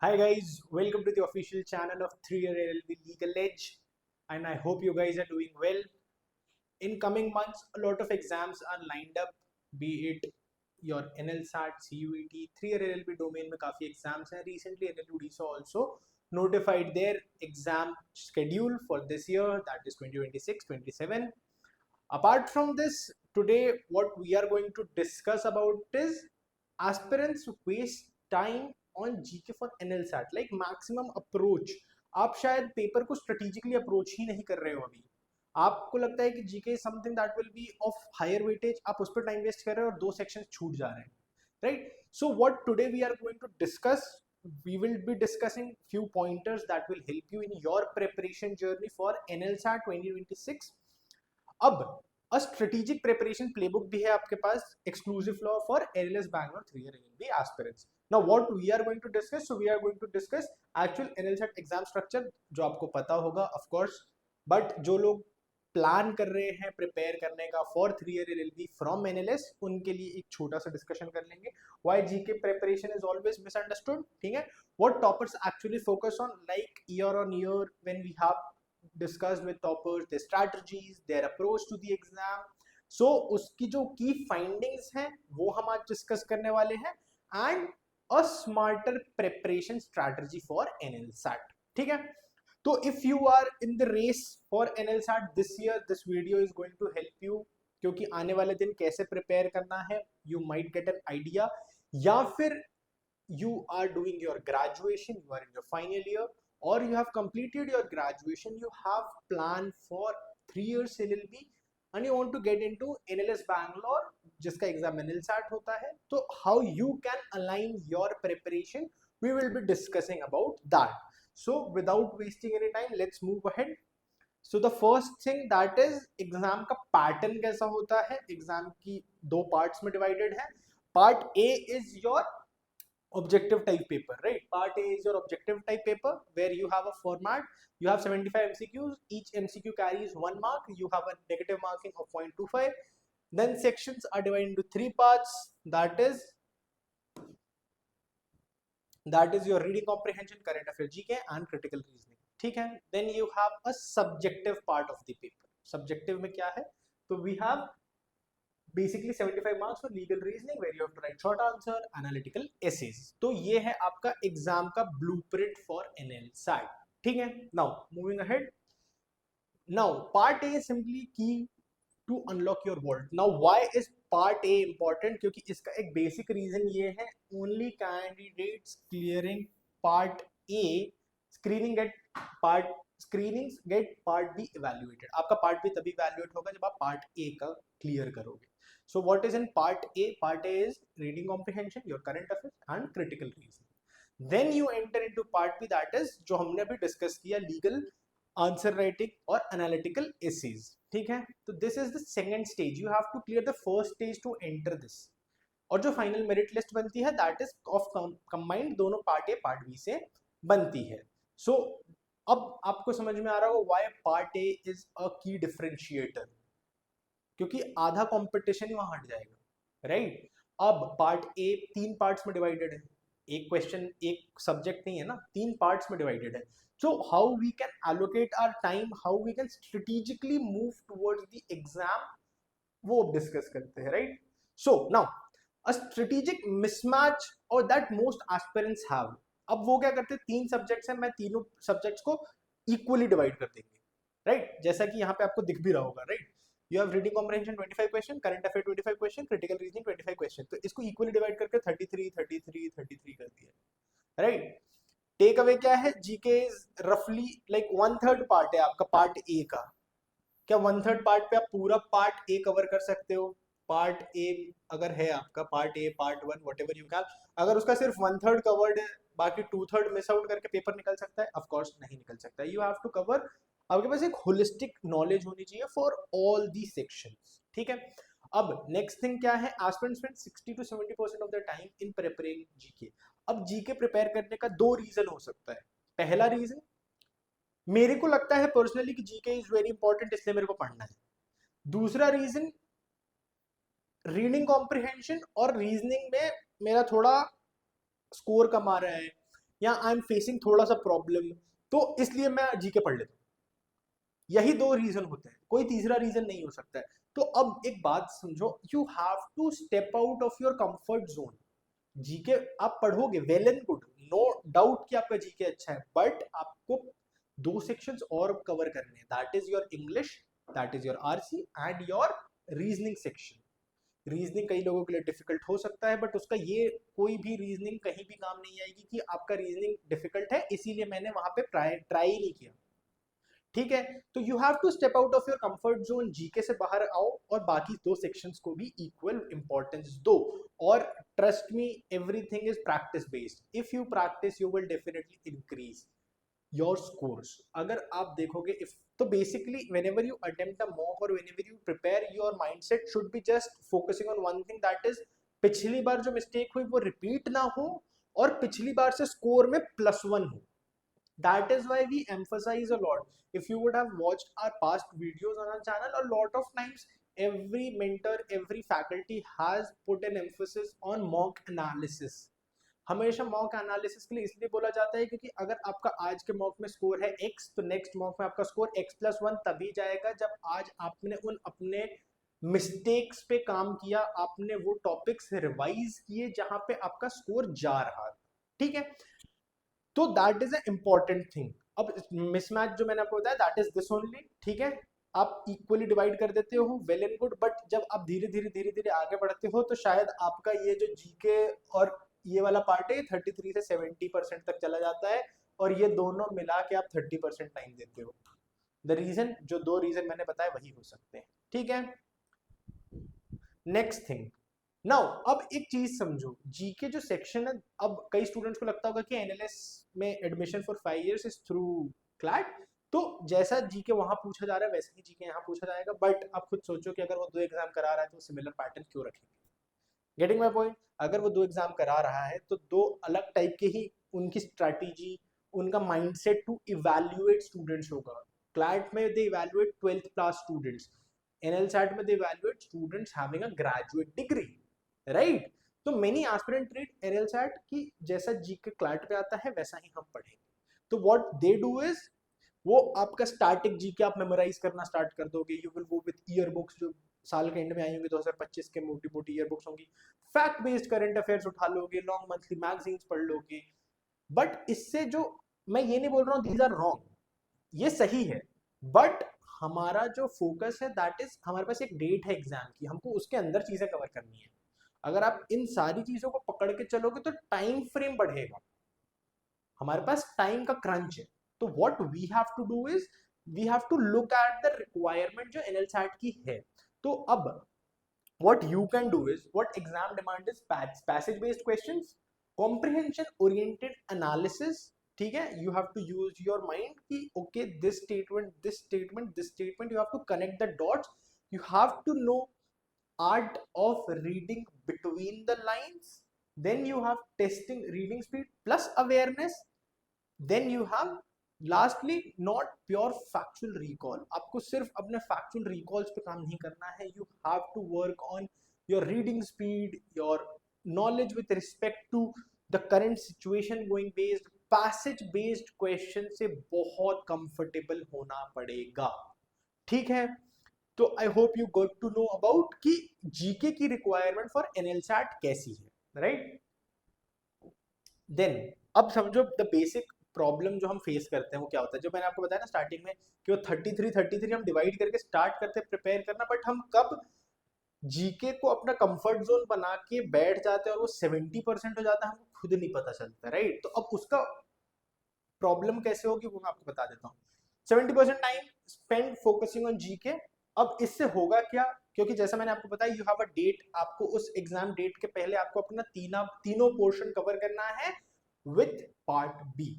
Hi guys, welcome to the official channel of 3-Year LLB Legal Edge, and I hope you guys are doing well. In coming months, a lot of exams are lined up, be it your NLSAT, CUET, 3-Year LLB domain में काफी exams हैं. Recently, NLUDISA also notified their exam schedule for this year, that is 2026-27. Apart from this, today what we are going to discuss about is aspirants waste time on GK for NLSAT, like maximum approach. आप शायद paper को strategically approach ही नहीं कर रहे हो अभी. आपको लगता है कि GK is something that will be of higher weightage, आप उस पर टाइम वेस्ट कर रहे हो और दो सेक्शन छूट जा रहे हैं, right? So what today we are going to discuss, we will be discussing few pointers that will help you in your preparation journey for NLSAT 2026. अब अ स्ट्रेटेजिक प्रिपरेशन प्लेबुक भी है आपके पास, exclusive flow for NLS Bangalore 3 year LLB aspirants. Now what we are going to discuss, so we are going to discuss actual NLSAT exam structure, जो आपको पता होगा of course, but जो लोग प्लान कर रहे हैं प्रिपेयर करने का for 3 year LLB from NLS, उनके लिए एक छोटा सा डिस्कशन कर लेंगे. Why GK preparation is always misunderstood, ठीक है? What toppers actually focus on, like year on year when we have discussed with toppers their strategies, their approach to the exam. So उसकी जो key findings हैं वो हम आज discuss करने वाले हैं, and a smarter preparation strategy for NLSAT. ठीक है? तो if you are in the race for NLSAT this year, this video is going to help you, क्योंकि आने वाले दिन कैसे प्रिपेयर करना है you might get an idea. या फिर you are doing your graduation, you are in your final year, or you have completed your graduation, you have planned for 3 years LLB and you want to get into NLS Bangalore, जिसका exam NLSAT होता है. तो how you can align your preparation, we will be discussing about that. So without wasting any time, let's move ahead. So the first thing that is, exam का pattern कैसा होता है. Exam की दो parts में डिवाइडेड है. Part A is your objective type paper, right? Part A is your objective type paper where you have a format, you have 75 MCQs, each MCQ carries 1 mark, you have a negative marking of 0.25. Then sections are divided into 3 parts, that is your reading comprehension, current affairs GK and critical reasoning, ठीक है? Then you have a subjective part of the paper. Subjective में क्या है? तो we have basically 75 marks for legal reasoning where you have to write short answer, analytical essays. तो ये है आपका एग्जाम का blueprint for NLSAT, ठीक है? Now moving ahead, now part A is simply key to unlock your world. Now why is part A important? क्योंकि इसका एक basic reason ये है, only candidates clearing part A screening get part screenings get part B evaluated. आपका part B तभी evaluate होगा जब आप part A का clear करोगे. So what is in part A? Part A is reading comprehension, your current affairs and critical reasoning. Then you enter into part B, that is जो हमने अभी discuss किया, legal आंसर राइटिंग और analytical essays, ठीक है? तो this is the second stage, you have to clear the first stage to enter this. और जो फाइनल मेरिट लिस्ट बनती है दैट इज ऑफ कंबाइंड, दोनों पार्ट ए पार्ट बी से बनती है. सो अब आपको समझ में आ रहा होगा why part A is a की डिफरेंशिएटर, क्योंकि आधा कंपटीशन वहां हट जाएगा, राइट? अब पार्ट ए 3 पार्ट्स में डिवाइडेड है, एक क्वेश्चन एक सब्जेक्ट नहीं है ना, 3 पार्ट्स में डिवाइडेड है. So how we can allocate our time, how we can strategically move towards the exam, वो अब डिस्कस करते हैं, right? So now a strategic mismatch or that most aspirants have. अब वो क्या करते हैं, 3 सब्जेक्ट्स हैं, मैं तीनों सब्जेक्ट्स को इक्वली डिवाइड कर देंगे, राइट? जैसा कि यहाँ पे आपको दिख भी रहा होगा, right? You have reading comprehension 25 question, current affair 25 question, critical reasoning 25 question. तो इसको इक्वली डिवाइड करके 33 33 33 कर दिया, राइट? टेक अवे क्या है, जीके इज रफली लाइक 1/3 पार्ट है आपका पार्ट ए का. क्या 1/3 पार्ट पे आप पूरा पार्ट ए कवर कर सकते हो? पार्ट ए अगर है आपका, part A part 1 whatever you can, अगर उसका सिर्फ 1/3 कवर्ड है, बाकी 2/3 मिस आउट करके पेपर निकल सकता है? ऑफ कोर्स नहीं निकल सकता. यू हैव टू कवर, आपके पास एक होलिस्टिक नॉलेज होनी चाहिए फॉर ऑल दी सेक्शंस, ठीक है? अब नेक्स्ट थिंग क्या है, aspirants spend 60 to 70% of the time in preparing GK. अब जीके प्रिपेयर करने का 2 रीजन हो सकता है. पहला रीजन, मेरे को लगता है पर्सनली कि जीके इज वेरी इंपॉर्टेंट, इसलिए मेरे को पढ़ना है. दूसरा रीजन, रीडिंग कॉम्प्रिहेंशन और रीजनिंग में मेरा थोड़ा स्कोर कम आ रहा है, या आई एम फेसिंग थोड़ा सा प्रॉब्लम, तो इसलिए मैं जीके पढ़ लेता हूँ। यही दो रीजन होते हैं, कोई तीसरा रीजन नहीं हो सकता है। तो अब एक बात समझो, you have to step out of your comfort zone. GK आप पढ़ोगे, well and good, no doubt कि आपका जीके अच्छा है, बट आपको दो सेक्शंस और कवर करने हैं, that is your English, that is your RC and your reasoning section. Reasoning कई लोगों के लिए डिफिकल्ट हो सकता है, बट उसका ये कोई भी रीजनिंग कहीं भी काम नहीं आएगी कि आपका रीजनिंग डिफिकल्ट है इसीलिए मैंने वहां पे ट्राई नहीं किया। ठीक है, तो you have to step out of your comfort zone, GK से बाहर आओ और बाकी दो सेक्शंस को भी इक्वल इंपॉर्टेंस दो। और trust me, everything is practice based, if you practice you will definitely increase your scores. अगर आप देखोगे इफ, तो basically whenever you attempt a mock or whenever you prepare, your mindset should be just focusing on one thing, that is पिछली बार जो mistake हुई वो repeat ना हो और पिछली बार से स्कोर में +1 हो। That is why we emphasize a lot. If you would have watched our past videos on our channel, a lot of times every mentor, every faculty has put an emphasis on mock analysis. हमेशा mock analysis के लिए इसलिए बोला जाता है क्योंकि अगर आपका आज के मॉक में स्कोर है x, तो नेक्स्ट मॉक में आपका स्कोर x+1 तभी जाएगा जब आज आपने उन अपने मिस्टेक्स पे काम किया, आपने वो टॉपिक्स रिवाइज किए जहां पे आपका स्कोर जा रहा था। ठीक है, तो that is a important thing. अब मिसमैच जो मैंने आपको बताया, दैट इज दिस ओनली। ठीक है, आप इक्वली डिवाइड कर देते हो, वेल एंड गुड, बट जब आप धीरे धीरे आगे बढ़ते हो तो शायद आपका ये जो जीके और ये वाला पार्ट है 33 से 70% तक चला जाता है, और ये दोनों मिला के आप 30% टाइम देते हो। द रीजन, जो दो रीजन मैंने बताया वही हो सकते हैं। ठीक है, नेक्स्ट थिंग नाउ, अब एक चीज समझो, जीके जो सेक्शन है, अब कई स्टूडेंट्स को लगता होगा कि एनएलएस में admission for 5 years is through CLAT, तो जैसा जीके वहां पूछा जा रहा है वैसे ही जीके यहाँ पूछा जाएगा, बट आप खुद सोचो कि अगर वो 2 एग्जाम करा रहा है तो सिमिलर पैटर्न क्यों रखेंगे? Getting my point? अगर वो 2 एग्जाम करा रहा है तो दो अलग टाइप के ही उनकी स्ट्रैटेजी, उनका माइंडसेट टू इवैल्यूएट स्टूडेंट्स होगा। क्लैट में they evaluate 12th class students, NLSAT में they evaluate students having a graduate degree, right? तो मेनी एस्पिरेंट ट्रीट एनएलसैट की जैसा जीके क्लैट पे आता है वैसा ही हम पढ़ेंगे। तो व्हाट दे डू इज, वो आपका स्टैटिक जीके आप मेमोराइज करना स्टार्ट कर दोगे, you will go with year books जो साल के एंड में आई होंगी, 2025 के मोटी मोटी ईयर बुक्स होंगी, फैक्ट बेस्ड करंट अफेयर्स उठा लोगे, लॉन्ग मंथली मैगजीन्स पढ़ लोगे। बट इससे जो, मैं ये नहीं बोल रहा हूँ दीज आर रॉन्ग, ये सही है, बट हमारा जो फोकस है दैट इज, हमारे पास एक डेट है एग्जाम की, हमको उसके अंदर चीजें कवर करनी है। अगर आप इन सारी चीजों को पकड़ के चलोगे तो टाइम फ्रेम बढ़ेगा, हमारे पास टाइम का क्रंच है। तो what we have to do is, we have to look at the requirement जो एनएलसैट की है। तो अब what you can do is, what exam demand is passage based questions, comprehension oriented analysis। ठीक है, you have to use your mind कि okay, this statement, this statement, this statement, you have to connect the dots, you have to know art of reading between the lines, then you have testing reading speed plus awareness, then you have lastly not pure factual recall। आपको सिर्फ अपने factual recalls पे काम नहीं करना है, you have to work on your reading speed, your knowledge with respect to the current situation going based, passage based question से बहुत comfortable होना पड़ेगा। ठीक है, तो I hope you got to know about कि जीके की रिक्वायरमेंट फॉर एनएलसैट कैसी है, राइट? देन अब समझो द बेसिक प्रॉब्लम जो हम फेस करते हैं वो क्या होता है, जो मैंने आपको बताया ना स्टार्टिंग में कि वो 33 हम डिवाइड करके स्टार्ट करते हैं प्रिपेयर करना, बट हम कब जीके को अपना कंफर्ट जोन बना के बैठ जाते हैं और वो 70% हो जाता है, हमको खुद नहीं पता चलता, राइट? तो अब उसका प्रॉब्लम कैसे होगी वो मैं आपको बता देता हूँ। 70% time spend focusing on GK. अब इससे होगा क्या, क्योंकि जैसा मैंने आपको बताया यू हैव अ डेट, आपको उस एग्जाम डेट के पहले आपको अपना तीनों पोर्शन कवर करना है विथ पार्ट बी।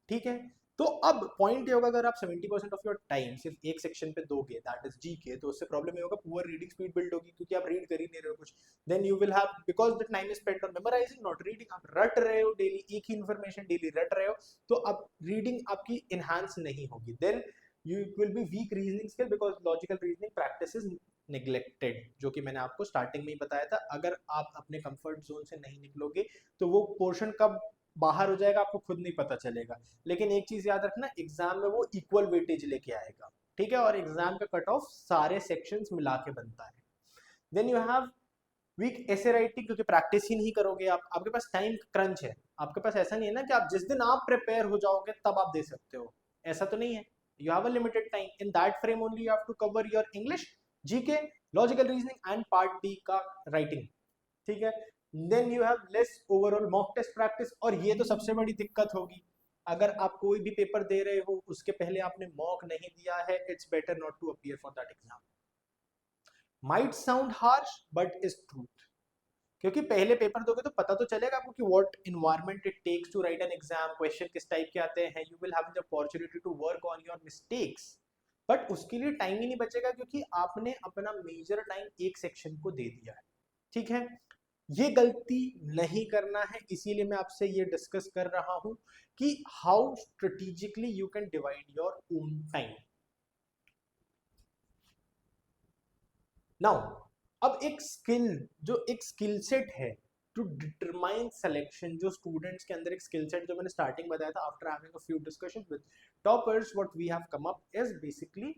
ठीक है, तो अब पॉइंट ये होगा, अगर आप 70% ऑफ योर टाइम सिर्फ एक सेक्शन पे दोगे दैट इज जीके, तो उससे प्रॉब्लम ये होगा पुअर रीडिंग स्पीड बिल्ड होगी, क्योंकि आप रीड कर ही नहीं रहे हो कुछ। Then you will have, because the time is spent on memorising not reading, आप रट रहे हो डेली, एक ही इंफॉर्मेशन डेली रट रहे हो, तो अब रीडिंग आपकी इनहांस नहीं होगी। Then you will be weak reasoning skill because logical reasoning practice is neglected, जो कि मैंने आपको स्टार्टिंग में ही बताया था। अगर आप अपने कंफर्ट जोन से नहीं निकलोगे तो वो पोर्शन कब बाहर हो जाएगा, आपको खुद नहीं पता चलेगा। लेकिन एक चीज याद रखना, एग्जाम में वो इक्वल वेटेज लेके आएगा, ठीक है, और एग्जाम का कट ऑफ सारे सेक्शंस मिला के बनता है। देन यू हैव वीक ऐसे राइटिंग, क्योंकि प्रैक्टिस ही नहीं करोगे आप, आपके पास टाइम क्रंच है, आपके पास ऐसा नहीं है ना कि आप जिस दिन आप प्रिपेयर हो जाओगे तब आप दे सकते हो, ऐसा तो नहीं है। You have a limited time, in that frame only you have to cover your English, GK, logical reasoning and part B का राइटिंग, ठीक है। Then you have less overall mock test practice, और ये तो सबसे बड़ी दिक्कत होगी, अगर आप कोई भी पेपर दे रहे हो उसके पहले आपने मॉक नहीं दिया है, it's better not to appear for that exam. Might sound harsh but is truth, क्योंकि पहले पेपर दोगे तो पता तो चलेगा आपको कि what environment it takes to write an exam, question किस टाइप के आते हैं, you will have the opportunity to work on your mistakes, but उसके लिए टाइम ही नहीं बचेगा क्योंकि आपने अपना मेजर टाइम एक सेक्शन को दे दिया है, ठीक है। ये गलती नहीं करना है, इसीलिए मैं आपसे ये डिस्कस कर रहा हूं कि how strategically you can divide your own time. Now अब एक स्किल, जो एक स्किल सेट है टू डिटरमाइन सिलेक्शन, जो स्टूडेंट्स के अंदर एक स्किल सेट, जो मैंने स्टार्टिंग बताया था, after having a few discussions with toppers, what we have come up is basically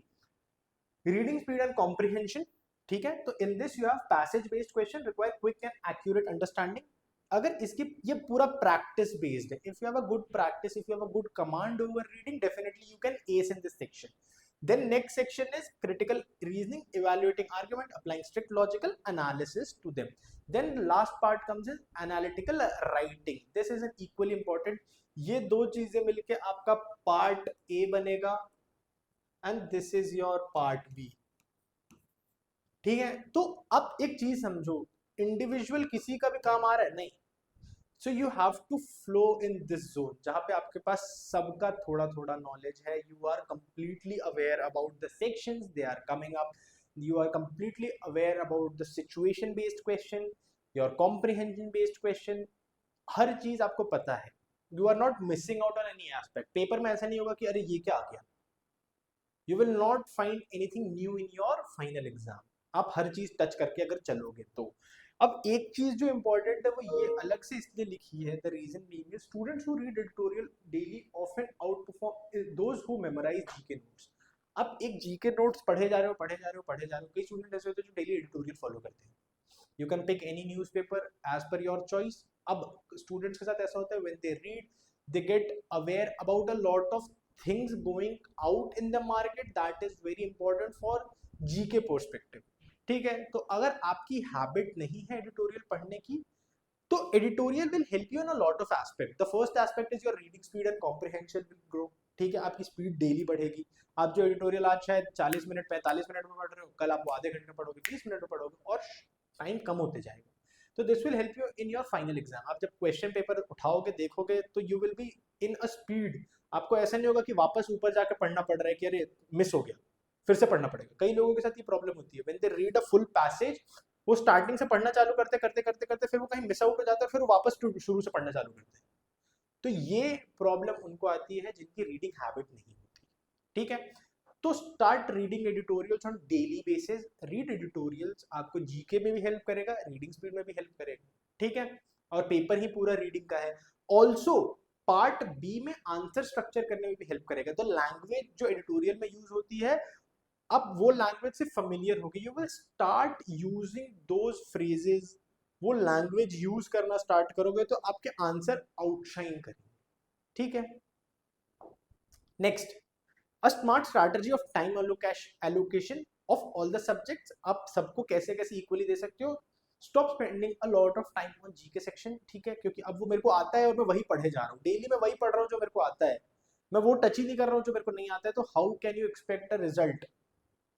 reading speed and comprehension, ठीक है। तो in this you have passage based question require quick and accurate understanding, अगर इसकी ये पूरा practice based है, if you have a good practice, if you have a good command over reading, definitely you can ace in this section. Then next section is critical reasoning, evaluating argument, applying strict logical analysis to them. Then last part comes is analytical writing. This is an equally important. ये दो चीजें मिलके आपका part A बनेगा and this is your part B, ठीक है। तो अब एक चीज समझो, इंडिविजुअल किसी का भी काम आ रहा है नहीं, so you have to flow in this zone जहां पे आपके पास सबका थोड़ा थोड़ा नॉलेज है, you are completely aware about the sections they are coming up, you are completely aware about the situation based question, your comprehension based question, हर चीज आपको पता है, you are not missing out on any aspect. Paper में ऐसा नहीं होगा कि अरे ये क्या आ गया, you will not find anything new in your final exam, आप हर चीज टच करके अगर चलोगे तो। अब एक चीज जो इंपॉर्टेंट है वो ये अलग से इसलिए लिखी है, the reason being is students who read editorial daily often outperform those who memorise GK notes. अब एक जीके नोट्स पढ़े जा रहे हो पढ़े जा रहे हो पढ़े जा रहे हो, कई स्टूडेंट ऐसे होते हैं जो डेली एडिटोरियल फॉलो करते हैं, you can pick any newspaper as per your choice. अब स्टूडेंट्स के साथ ऐसा होता है, when they read they get aware about a lot of things going out in the market, that is very important for GK perspective, ठीक है। तो अगर आपकी हैबिट नहीं है एडिटोरियल पढ़ने की, तो editorial will help you in a lot of aspect. The first aspect is your reading speed and comprehension will grow, ठीक है, आपकी स्पीड डेली बढ़ेगी। आप जो एडिटोरियल आज शायद 40 मिनट 45 मिनट में पढ़ रहे हो, कल आप आधे घंटे में पढ़ोगे, 20 मिनट में पढ़ोगे, और टाइम कम होते जाएगा। तो this will help you in your final exam. आप जब क्वेश्चन पेपर उठाओगे देखोगे तो you will be in a speed, आपको ऐसा नहीं होगा कि वापस ऊपर जाकर पढ़ना पड़ रहा है कि अरे मिस हो गया, फिर से पढ़ना पड़ेगा। कई लोगों के साथ ये प्रॉब्लम होती है, when they read a full passage, वो स्टार्टिंग से पढ़ना चालू करते करते करते करते फिर वो कहीं मिस आउट हो जाता है, फिर वो वापस शुरू से पढ़ना चालू करते हैं। तो ये प्रॉब्लम उनको आती है जिनकी रीडिंग हैबिट नहीं होती, ठीक है। तो start reading editorials on daily basis. Read editorials आपको जीके में भी हेल्प करेगा, रीडिंग स्पीड में भी हेल्प करेगा, ठीक है, और पेपर ही पूरा रीडिंग का है। ऑल्सो पार्ट बी में आंसर स्ट्रक्चर करने में भी हेल्प करेगा। तो लैंग्वेज जो एडिटोरियल में यूज होती है, अब वो लैंग्वेज से फेमिलियर होगी, you will start using those phrases, वो लैंग्वेज यूज करना स्टार्ट करोगे तो आपके आंसर आउटशाइन करेंगे, ठीक है। Next, a smart strategy of time allocation of all the subjects. आप सबको कैसे कैसे इक्वली दे सकते हो। Stop spending a lot of time on GK section, ठीक है, क्योंकि अब वो मेरे को आता है और मैं वही पढ़े जा रहा हूँ, डेली मैं वही पढ़ रहा हूँ जो मेरे को आता है, मैं वो टच ही नहीं कर रहा हूँ जो मेरे को नहीं आता है। तो how can you expect a result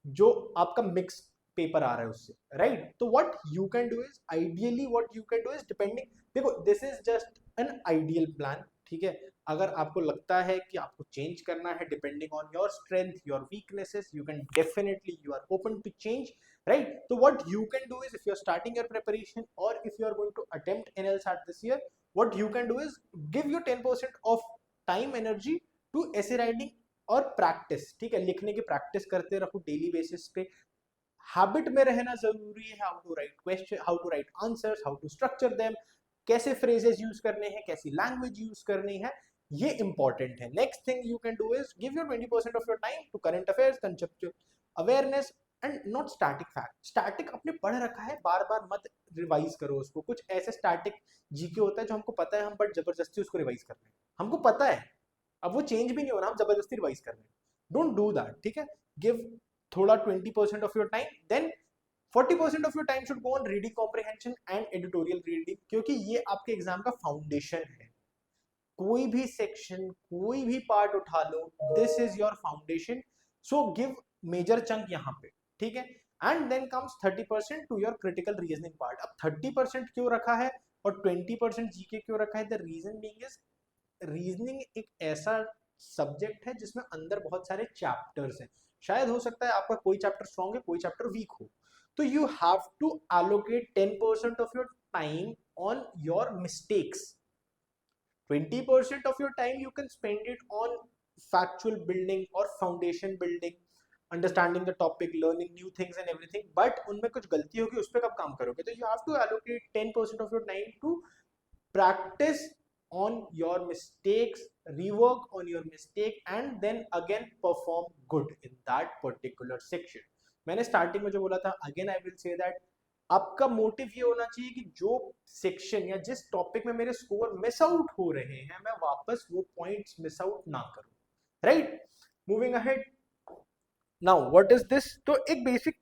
जो आपका मिक्स पेपर आ रहा है उससे, राइट। तो what you can do is, ideally what you can do is, depending, देखो this is just an ideal plan, ठीक है। अगर आपको लगता है कि आपको चेंज करना है depending on your strength, your weaknesses, you can definitely, you are open to change, right. तो what you can do is, if you are starting your preparation और if you are going to attempt NLSAT this year, what you can do is give you 10% of time energy to essay writing और practice, ठीक है, लिखने की practice करते रहो daily basis पे। Habit में रहना जरूरी है, how to write question, how to write answers, how to structure them, कैसे फ्रेजेस यूज करने हैं, कैसी लैंग्वेज यूज करनी है, ये इंपॉर्टेंट है. Next thing you can do is give your 20% of your time to current affairs, conceptual awareness and not static fact. Static आपने पढ़ रखा है, बार बार मत रिवाइज करो उसको. कुछ ऐसे स्टैटिक जीके होता है जो हमको पता है, हम बट जबरदस्ती उसको रिवाइज कर रहे हैं. हमको पता है, अब वो चेंज भी नहीं हो रहा, हम जबरदस्ती रिवाइज कर रहे हैं. Don't do that. ठीक है, गिव थोड़ा 20% of your time, then 40% of your time should go on reading comprehension and editorial reading, क्योंकि ये आपके एग्जाम का फाउंडेशन है. कोई भी सेक्शन, कोई भी पार्ट उठा लो, this is your foundation. So give major chunk यहाँ पे. ठीक है, and then comes 30% to your critical reasoning part. अब 30% क्यों रखा है और 20% जीके क्यों रखा है? The reason being is reasoning एक ऐसा सब्जेक्ट है जिसमें अंदर बहुत सारे चैप्टर्स हैं. शायद हो सकता है आपका कोई चैप्टर स्ट्रॉन्ग है, कोई चैप्टर वीक हो, तो you have to allocate 10% of your time on your mistakes. 20% of your time you can spend it on factual building or foundation building, understanding the topic, learning new things and everything. But उनमें कुछ गलती होगी, उस पर कब काम करोगे? तो you have to allocate 10% of your time to practice on your mistakes, rework on your mistake, and then again perform good in that particular section. मैंने स्टार्टिंग में जो बोला था, again I will say that आपका motive ये होना चाहिए कि जो सेक्शन या जिस टॉपिक में मेरे स्कोर मिस आउट हो रहे हैं, मैं वापस वो पॉइंट्स मिस आउट ना करूं. Right, moving ahead. Now what is this? तो एक बेसिक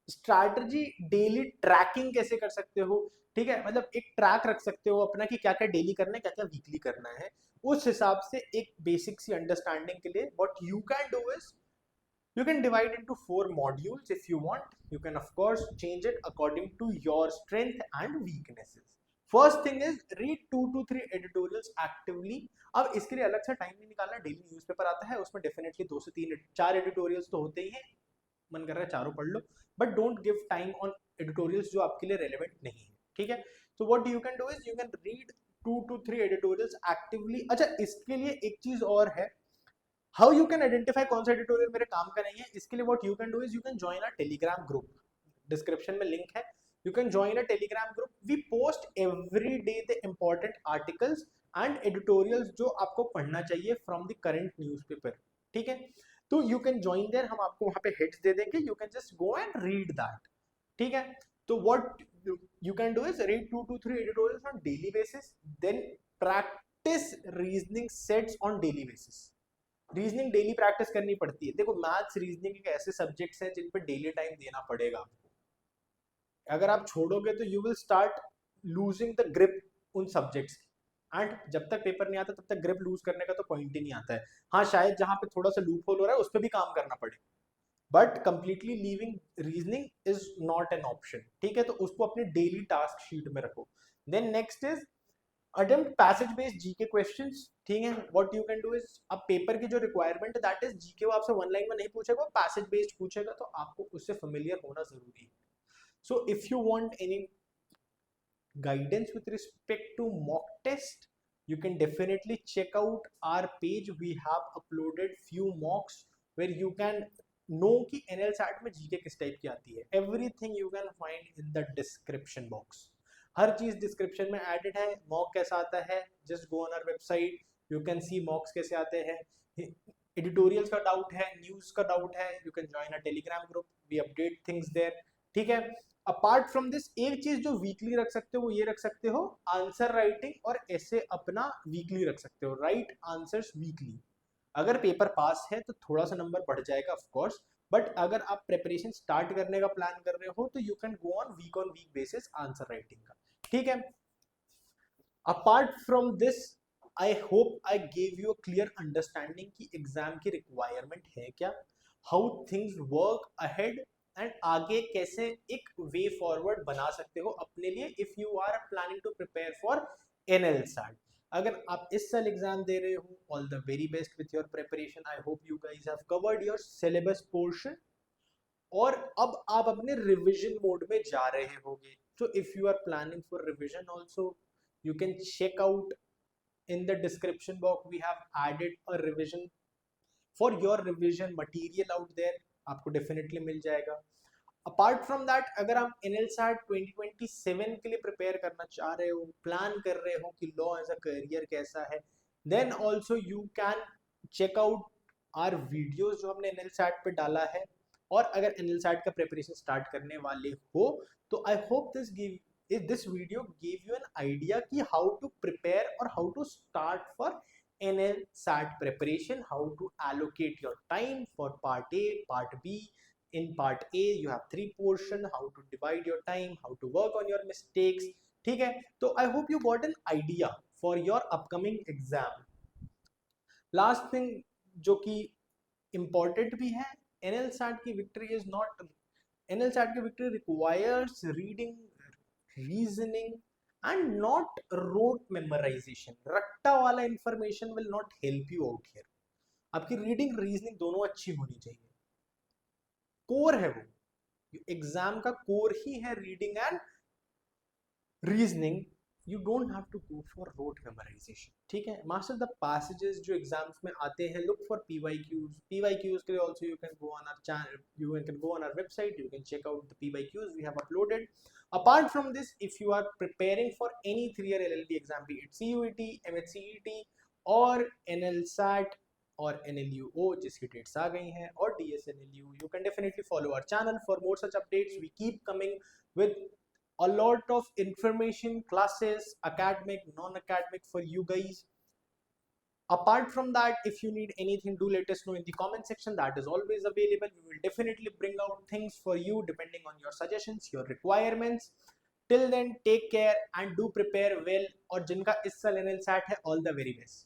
स्ट्रैटेजी, डेली ट्रैकिंग कैसे कर सकते हो. ठीक है, मतलब एक ट्रैक रख सकते हो अपना कि क्या क्या डेली करना है, क्या क्या वीकली करना है. उस हिसाब से एक बेसिक सी अंडरस्टैंडिंग के लिए what you can do is you can divide into 4 modules if you want. You can of course change it according to your strength and weaknesses. First thing is read 2 to 3 editorials actively. अब इसके लिए अलग से time नहीं निकालना. Daily newspaper आता है, उसमें डेफिनेटली 2 से 3 4 एडिटोरियल्स तो होते ही हैं. मन कर रहा है चारों पढ़ लो, but don't give time on editorials जो आपके लिए रेलेवेंट नहीं है. ठीक है, तो what you can do is you can read 2 to 3 editorials actively. अच्छा, इसके लिए एक चीज और है, हाउ यू कैन आइडेंटिफाई कौन सा एडिटोरियल मेरे काम का नहीं है. इसके लिए what you can do is you can join a Telegram group. Description में लिंक है, you can join a Telegram group. We post every day the important articles and editorials जो आपको पढ़ना चाहिए फ्रॉम द करंट न्यूज़पेपर. ठीक है, तो you can join there. हम आपको वहां पे हिट्स दे देंगे, you can just go and read that. ठीक है, तो what you can do is read 2 to 3 editorials on daily basis, then practice reasoning sets on daily basis. Reasoning daily practice करनी पड़ती है. देखो, मैथ्स रीजनिंग एक ऐसे सब्जेक्ट्स हैं जिन पे डेली टाइम देना पड़ेगा आपको. अगर आप छोड़ोगे तो you will start losing the grip उन सब्जेक्ट्स की, एंड जब तक पेपर नहीं आता तब तक ग्रिप लूज करने का तो पॉइंट ही नहीं आता है. हाँ, शायद जहां पे थोड़ा सा लूप होल हो रहा है उस पर भी काम करना पड़े, but completely leaving reasoning is not an option. ठीक है, तो उसको अपने डेली टास्क शीट में रखो. Then next is attempt passage based GK questions. ठीक है, what you can do is, अब पेपर की जो रिक्वायरमेंट है दैट इज जीके वो आपसे वन लाइन में नहीं पूछेगा, पैसेज बेस्ड पूछेगा, तो आपको उससे फेमिलियर होना जरूरी है. So if you want any guidance with respect to mock test, you can definitely check out our page. We have uploaded few mocks where you can know कि NLSAT में GK किस टाइप की आती है. Everything you can find in the description box. हर चीज description में added है. Mock कैसा आता है, just go on our website, you can see mocks कैसे आते हैं. एडिटोरियल्स का डाउट है, न्यूज का डाउट है, you can join a Telegram group, we update things there. ठीक है, अपार्ट फ्रॉम दिस एक चीज जो वीकली रख सकते हो वो ये रख सकते हो, आंसर राइटिंग और ऐसे अपना वीकली रख सकते हो. Right answers weekly. अगर पेपर पास है तो थोड़ा सा नंबर बढ़ जाएगा ऑफ कोर्स, बट अगर आप प्रिपरेशन स्टार्ट करने का प्लान कर रहे हो तो you can go on week basis answer writing का. ठीक है, apart from this I hope I gave you a clear understanding कि एग्जाम की रिक्वायरमेंट है क्या, how things work ahead, and आगे कैसे एक वे फॉरवर्ड बना सकते हो अपने लिए if you are planning to prepare for NLSAT. अगर आप इस साल एग्जाम दे रहे हो, all the very best with your preparation. I hope you guys have covered your syllabus portion और अब आप अपने रिविजन मोड में जा रहे होंगे. So if you are planning for revision also, you can check out in the description box. We have added a revision for your revision material out there. आपको definitely मिल जाएगा. अपार्ट फ्रॉम दैट, अगर आप NLSAT 2027 के लिए prepare करना चाह रहे हो, प्लान कर रहे हो कि लॉ एज अ करियर कैसा है, then also you can check out our videos जो हमने NLSAT पे डाला है। और अगर NLSAT का प्रिपरेशन स्टार्ट करने वाले हो तो I hope this video give you an idea कि हाउ टू प्रिपेयर और how to start for NLSAT preparation, how to allocate your time for part A, part B. In part A you have 3 portion, how to divide your time, how to work on your mistakes, ठीक है। तो I hope you got an idea for your upcoming exam। Last thing जो कि important भी है, NLSAT की victory is not, NLSAT की victory requires reading, reasoning and not rote memorization। रट्टा वाला information will not help you out here। आपकी reading reasoning दोनों अच्छी होनी चाहिए, कोर है वो एग्जाम का कोर ही है, reading and reasoning. You don't have to go for rote memorization, ठीक है। मास्टर द पैसेजेस जो एग्जाम्स में आते हैं, लुक फॉर PYQs के लिए also you can go on our channel, you can go on our website, you can check out the PYQs we have uploaded. Apart from this, if you are preparing for any 3-year LLB exam, be it CUET, MHCET और NLSAT और NLUO जिसकी dates आ गई हैं, और DSNLU, you can definitely follow our channel for more such updates। We keep coming with a lot of information, classes, academic, non-academic for you guys। Apart from that, if you need anything, do let us know in the comment section, that is always available। We will definitely bring out things for you depending on your suggestions, your requirements। Till then, take care and do prepare well, और जिनका इस साल NLSAT है, all the very best।